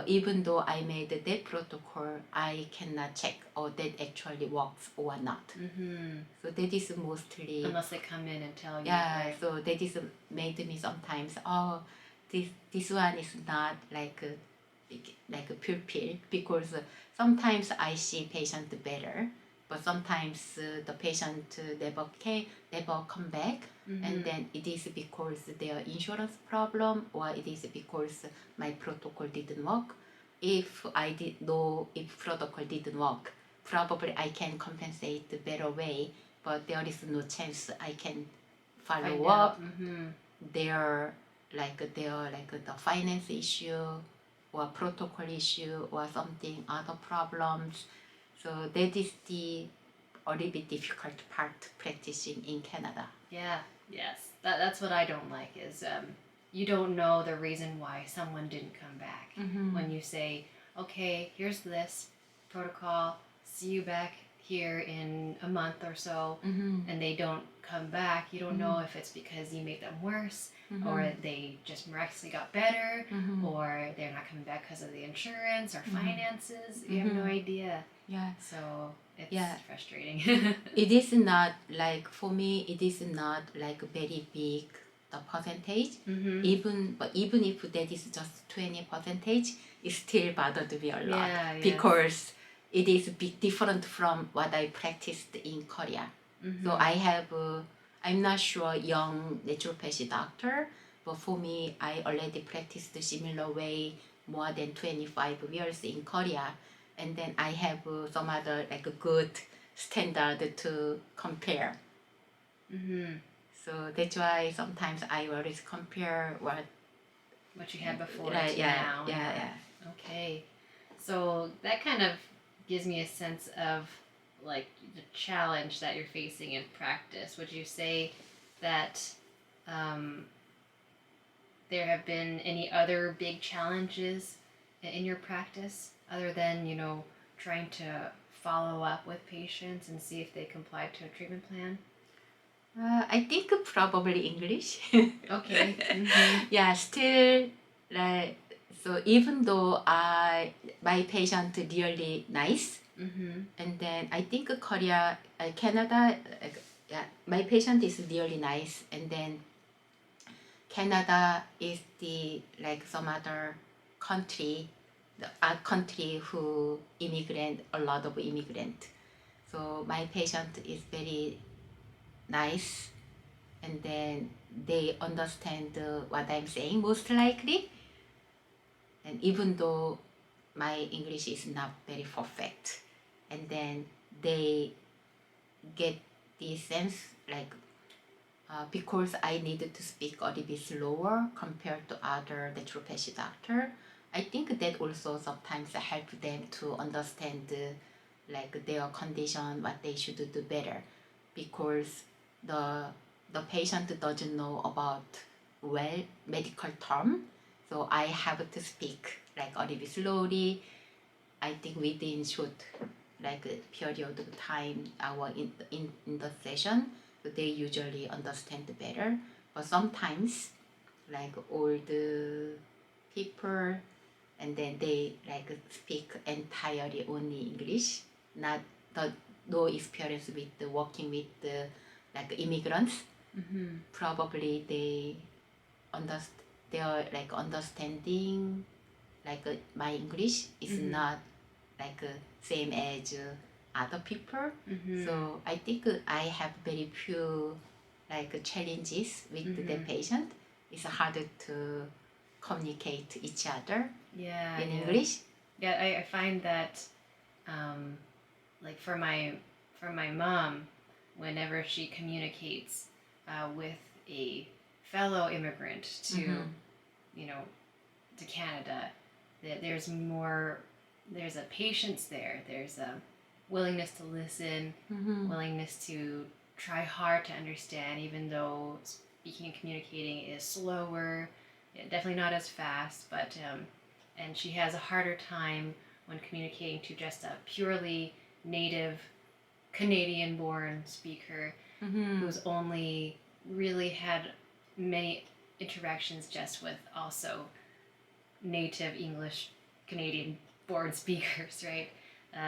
even though I made that protocol, I cannot check that actually works or not. So that is mostly unless they come in and tell you. Yeah. Right? So that is made me sometimes this one is not like a pure pill, because sometimes I see patient better, but sometimes the patient never come back, and then it is because their insurance problem or it is because my protocol didn't work. If I did know if protocol didn't work, probably I can compensate the better way, but there is no chance I can follow up their the finance issue or protocol issue or something other problems. So that is the a little bit difficult part practicing in Canada. Yeah, yes. That's what I don't like is you don't know the reason why someone didn't come back. When you say, okay, here's this protocol, see you back here in a month or so, and they don't come back, you don't know if it's because you made them worse, or they just miraculously got better, or they're not coming back because of the insurance or finances. You have no idea. Yeah. So it's Yeah. frustrating. It is not like, for me, it is not like very big the percentage. Even if that is just 20%, it still bothered me a lot. Yeah, yes. Because it is big different from what I practiced in Korea. So I have, I'm not sure young naturopathy doctor, but for me, I already practiced the similar way more than 25 years in Korea, and then I have some other like a good standard to compare. So that's why sometimes I always compare what you had before Right, to yeah, now. yeah. Okay. So that kind of gives me a sense of like the challenge that you're facing in practice. Would you say that there have been any other big challenges in your practice other than, trying to follow up with patients and see if they complied to a treatment plan? I think probably English. Okay. Yeah, still like, so even though my patient really nice, and then I think Korea, Canada, yeah, my patient is really nice, and then Canada is the like some other country, a country who a lot of immigrant. So my patient is very nice, and then they understand what I'm saying most likely. And even though my English is not very perfect, and then they get the sense like because I needed to speak a little bit slower compared to other naturopathy doctor, I think that also sometimes help them to understand like their condition, what they should do better, because the patient doesn't know about medical term, so I have to speak like a little bit slowly. I think within short like a period of time in the session, they usually understand better. But sometimes like old people, and then they like speak entirely only English, not the no experience with working with like immigrants. Probably they understand, they are like understanding like my English is not like same as other people. So I think I have very few like challenges with the patient. It's harder to communicate each other in English. Yeah, I find that like for my mom, whenever she communicates with a fellow immigrant to to Canada, that there's a patience there, there's a willingness to listen, willingness to try hard to understand, even though speaking and communicating is slower, definitely not as fast, but and she has a harder time when communicating to just a purely native Canadian born speaker who's only really had many interactions just with also native English Canadian born speakers, right?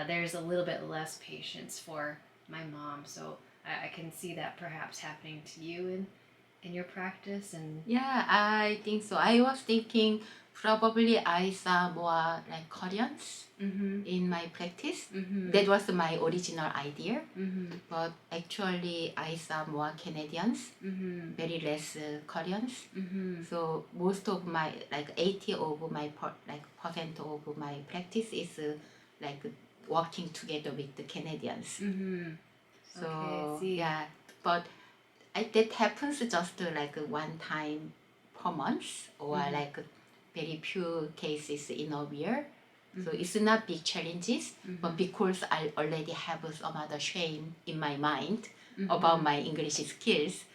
There's a little bit less patience for my mom, so I can see that perhaps happening to you in your practice. And Yeah, I think so. I was thinking probably I saw more like Koreans in my practice. That was my original idea. But actually I saw more Canadians, very less Koreans. So most of my like 80 of my percent of my practice is like working together with the Canadians. So Okay, I see. yeah, but that happens just like one time per month, or like very few cases in a year. So it's not big challenges, but because I already have some other shame in my mind about my English skills,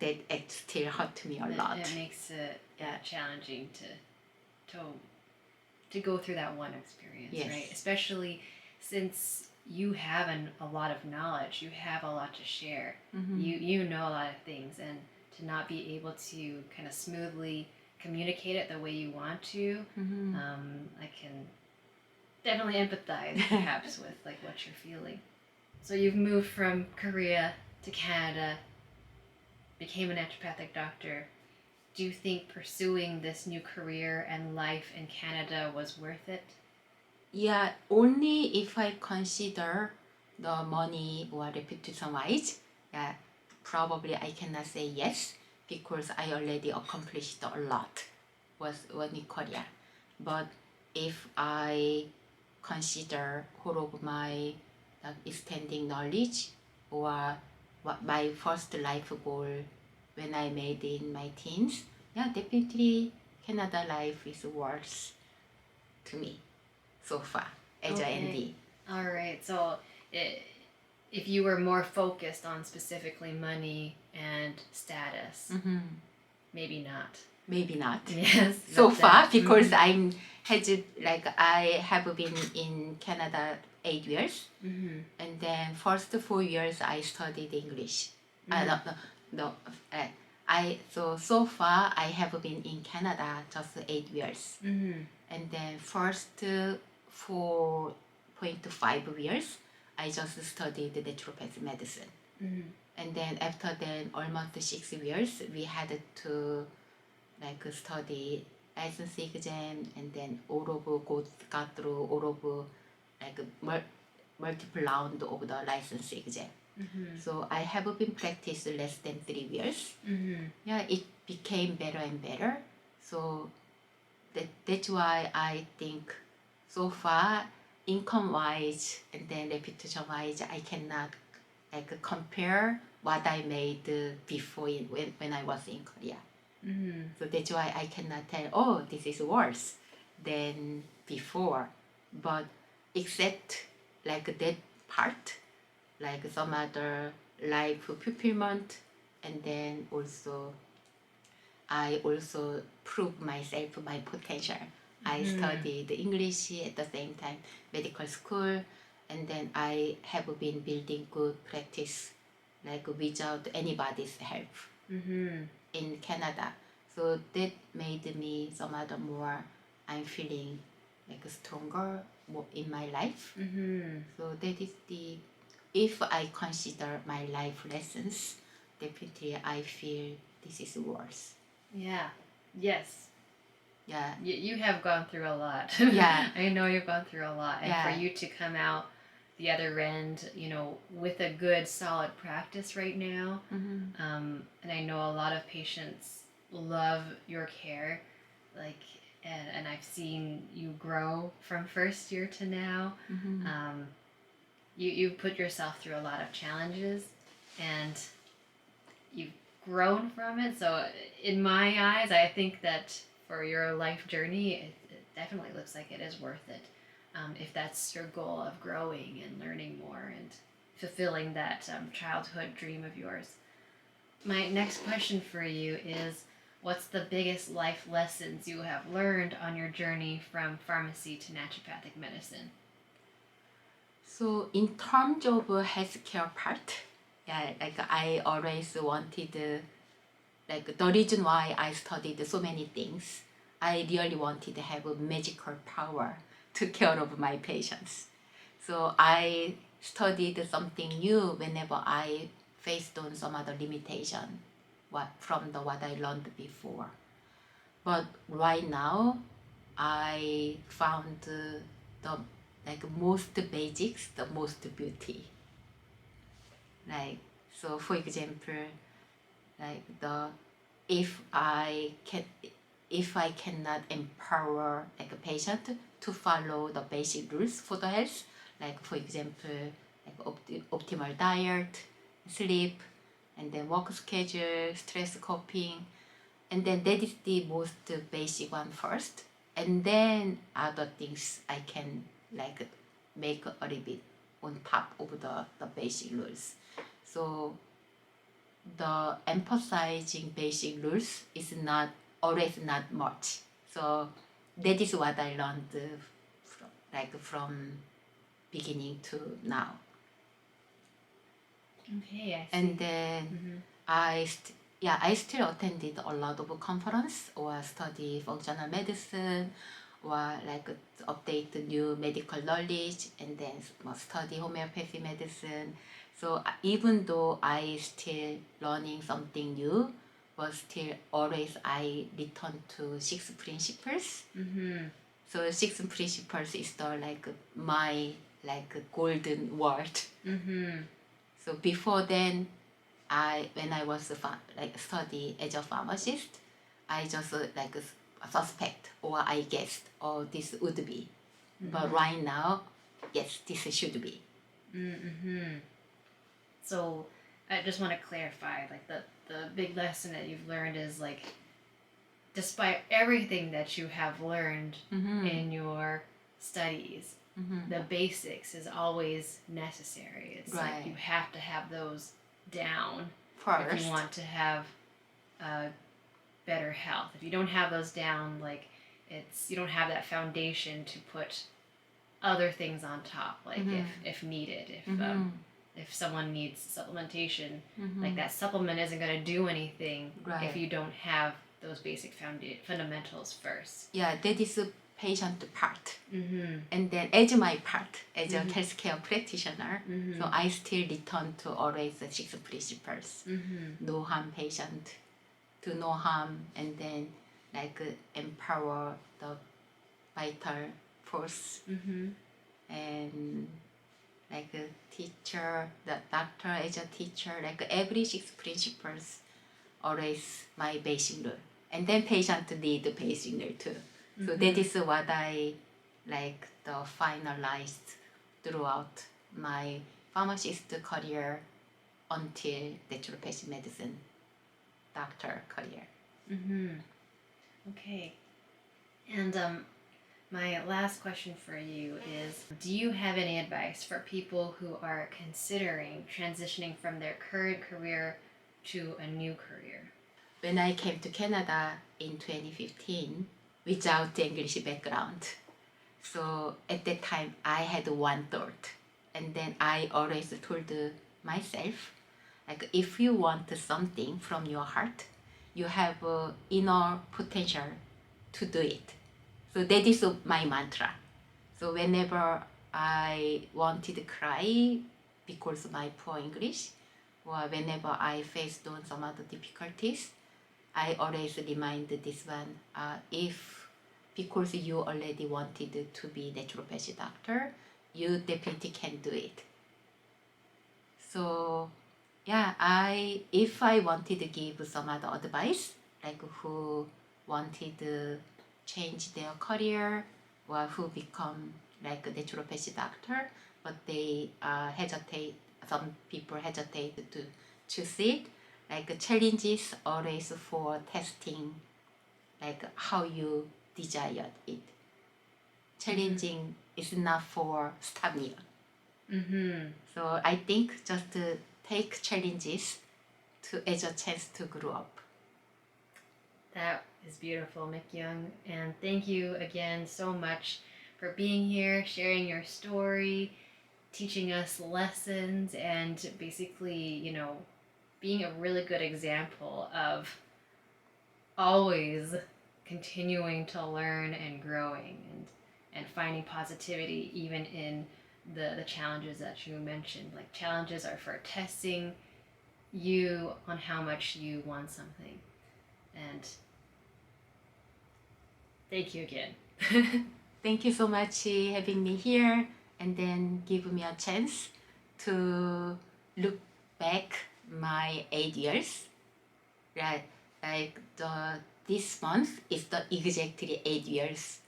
that it still hurt me a lot. It makes it challenging to go through that one experience, Yes. right? Especially since you have a lot of knowledge, you have a lot to share. You know a lot of things, and to not be able to kind of smoothly communicate it the way you want to, I can definitely empathize perhaps with like what you're feeling. So you've moved from Korea to Canada, became a naturopathic doctor. Do you think pursuing this new career and life in Canada was worth it? Yeah, only if I consider the money or reputation wise, yeah, probably I cannot say yes because I already accomplished a lot was in Korea. But if I consider all of my extending knowledge or what my first life goal when I made in my teens, yeah, definitely Canada life is worth to me so far as Okay. an ND. All right. So if you were more focused on specifically money and status, maybe not. Maybe not. Yes. So but far because I have been in Canada 8 years, and then first 4 years I studied English. No. So far I have been in Canada just 8 years, and then first 4.5 years I just studied naturopathic medicine, and then after then almost 6 years we had to study license exam, and then got through all of multiple round of the license exam. So I have been practiced less than 3 years. Yeah, it became better and better. So that's why I think so far income wise and then reputation wise I cannot compare what I made before when I was in Korea. So that's why I cannot tell, oh, this is worse than before. But except that part, some other life fulfillment, and then also I also prove myself my potential. I studied English at the same time, medical school, and then I have been building good practice without anybody's help in Canada. So that made me some other more, I'm feeling stronger more in my life. So that is if I consider my life lessons, definitely I feel this is worse. Yeah. Yes. Yeah. You have gone through a lot. Yeah. I know you've gone through a lot. And for you to come out the other end, with a good solid practice right now, and I know a lot of patients love your care, and I've seen you grow from first year to now. You put yourself through a lot of challenges, and you've grown from it. So in my eyes, I think that for your life journey, it definitely looks like it is worth it. If that's your goal of growing and learning more and fulfilling that childhood dream of yours. My next question for you is, what's the biggest life lessons you have learned on your journey from pharmacy to naturopathic medicine? So in terms of healthcare part, yeah, I always wanted, the reason why I studied so many things, I really wanted to have a magical power to care of my patients. So I studied something new whenever I faced on some other limitation from what I learned before. But right now, I found the most basics, the most beauty. So for example, if I cannot empower a patient to follow the basic rules for the health, for example, optimal diet, sleep, and then work schedule, stress coping, and then that is the most basic one first. and then other things I can like make a little bit on top of the basic rules. So the emphasizing basic rules is not always not much. So that is what I learned from beginning to now. Okay, I see. And then I still attended a lot of conference or study functional medicine or like update the new medical knowledge, and then study homeopathy medicine. So even though I still learning something new, but still always I return to six principles. So six principles is the like my like golden word. So before then, when I was study as a pharmacist, I just like suspect or I guessed, oh, this would be. But right now, yes, this should be. So I just want to clarify, like the big lesson that you've learned is like, despite everything that you have learned in your studies, the basics is always necessary. It's like you have to have those down First, if you want to have better health. If you don't have those down, like you don't have that foundation to put other things on top, like if needed, if someone needs supplementation, like that supplement isn't going to do anything if you don't have those basic fundamentals first. Yeah, that is a patient part. And then as my part, as a healthcare practitioner, so I still return to always the six principles. No harm patient, to no harm, and then like empower the vital force, and like a teacher, the doctor as a teacher, like every six principles always my basic rule. And then patient need the basic rule too. So that is what I like the finalized throughout my pharmacist career until naturopathic medicine doctor career. Okay. And my last question for you is, do you have any advice for people who are considering transitioning from their current career to a new career? When I came to Canada in 2015 without English background, so at that time I had one thought, and then I always told myself, like if you want something from your heart, you have inner potential to do it. So that is my mantra. So whenever I wanted to cry because of my poor English, or whenever I faced on some other difficulties, I always remind this one, if because you already wanted to be naturopathic doctor, you definitely can do it. So yeah, if I wanted to give some other advice, like who wanted to change their career or who become like a naturopathic doctor, but they hesitate, some people hesitate to choose it, like challenges always for testing, like how you desire it. Challenging is not for stagnant. So I think just take challenges as a chance to grow up. That is beautiful, Mikyung, and thank you again so much for being here, sharing your story, teaching us lessons, and basically, being a really good example of always continuing to learn and growing and finding positivity even in the challenges that you mentioned. Like, challenges are for testing you on how much you want something. And thank you again. Thank you so much having me here, and then give me a chance to look back my 8 years. Right, like this month is the exactly 8 years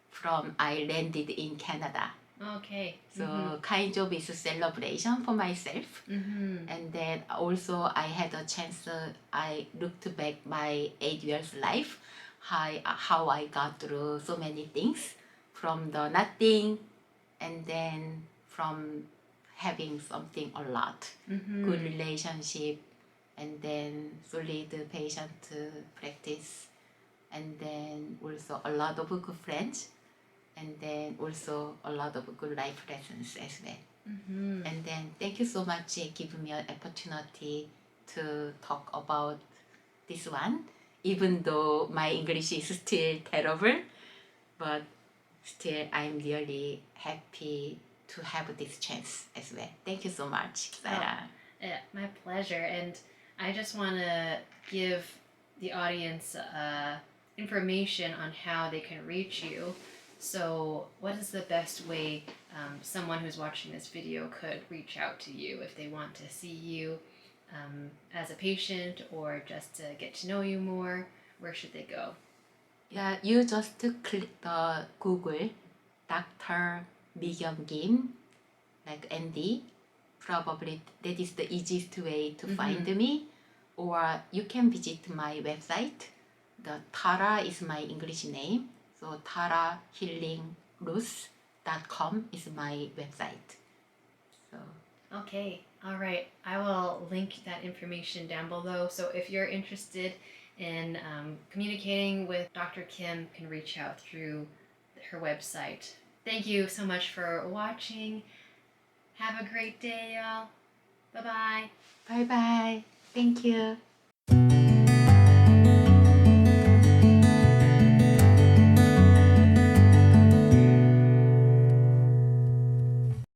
from I landed in Canada. Okay. So kind of is a celebration for myself. And then also I had a chance, I looked back my 8 years life, how I got through so many things from the nothing, and then from having something a lot, good relationship, and then solid patient practice, and then also a lot of good friends, and then also a lot of good life lessons as well. And then thank you so much giving me an opportunity to talk about this one, even though my English is still terrible, but still I'm really happy to have this chance as well. Thank you so much, Sarah. Yeah, my pleasure. And I just want to give the audience information on how they can reach you. So, what is the best way someone who's watching this video could reach out to you if they want to see you as a patient or just to get to know you more? Where should they go? Yeah, you just click the Google Dr. Mikyung Kim, like ND. Probably that is the easiest way to find me. Or you can visit my website. The Tara is my English name. So tarahealingroots.com is my website. So Okay, all right. I will link that information down below. So if you're interested in communicating with Dr. Kim, you can reach out through her website. Thank you so much for watching. Have a great day, y'all. Bye-bye. bye bye. Thank you.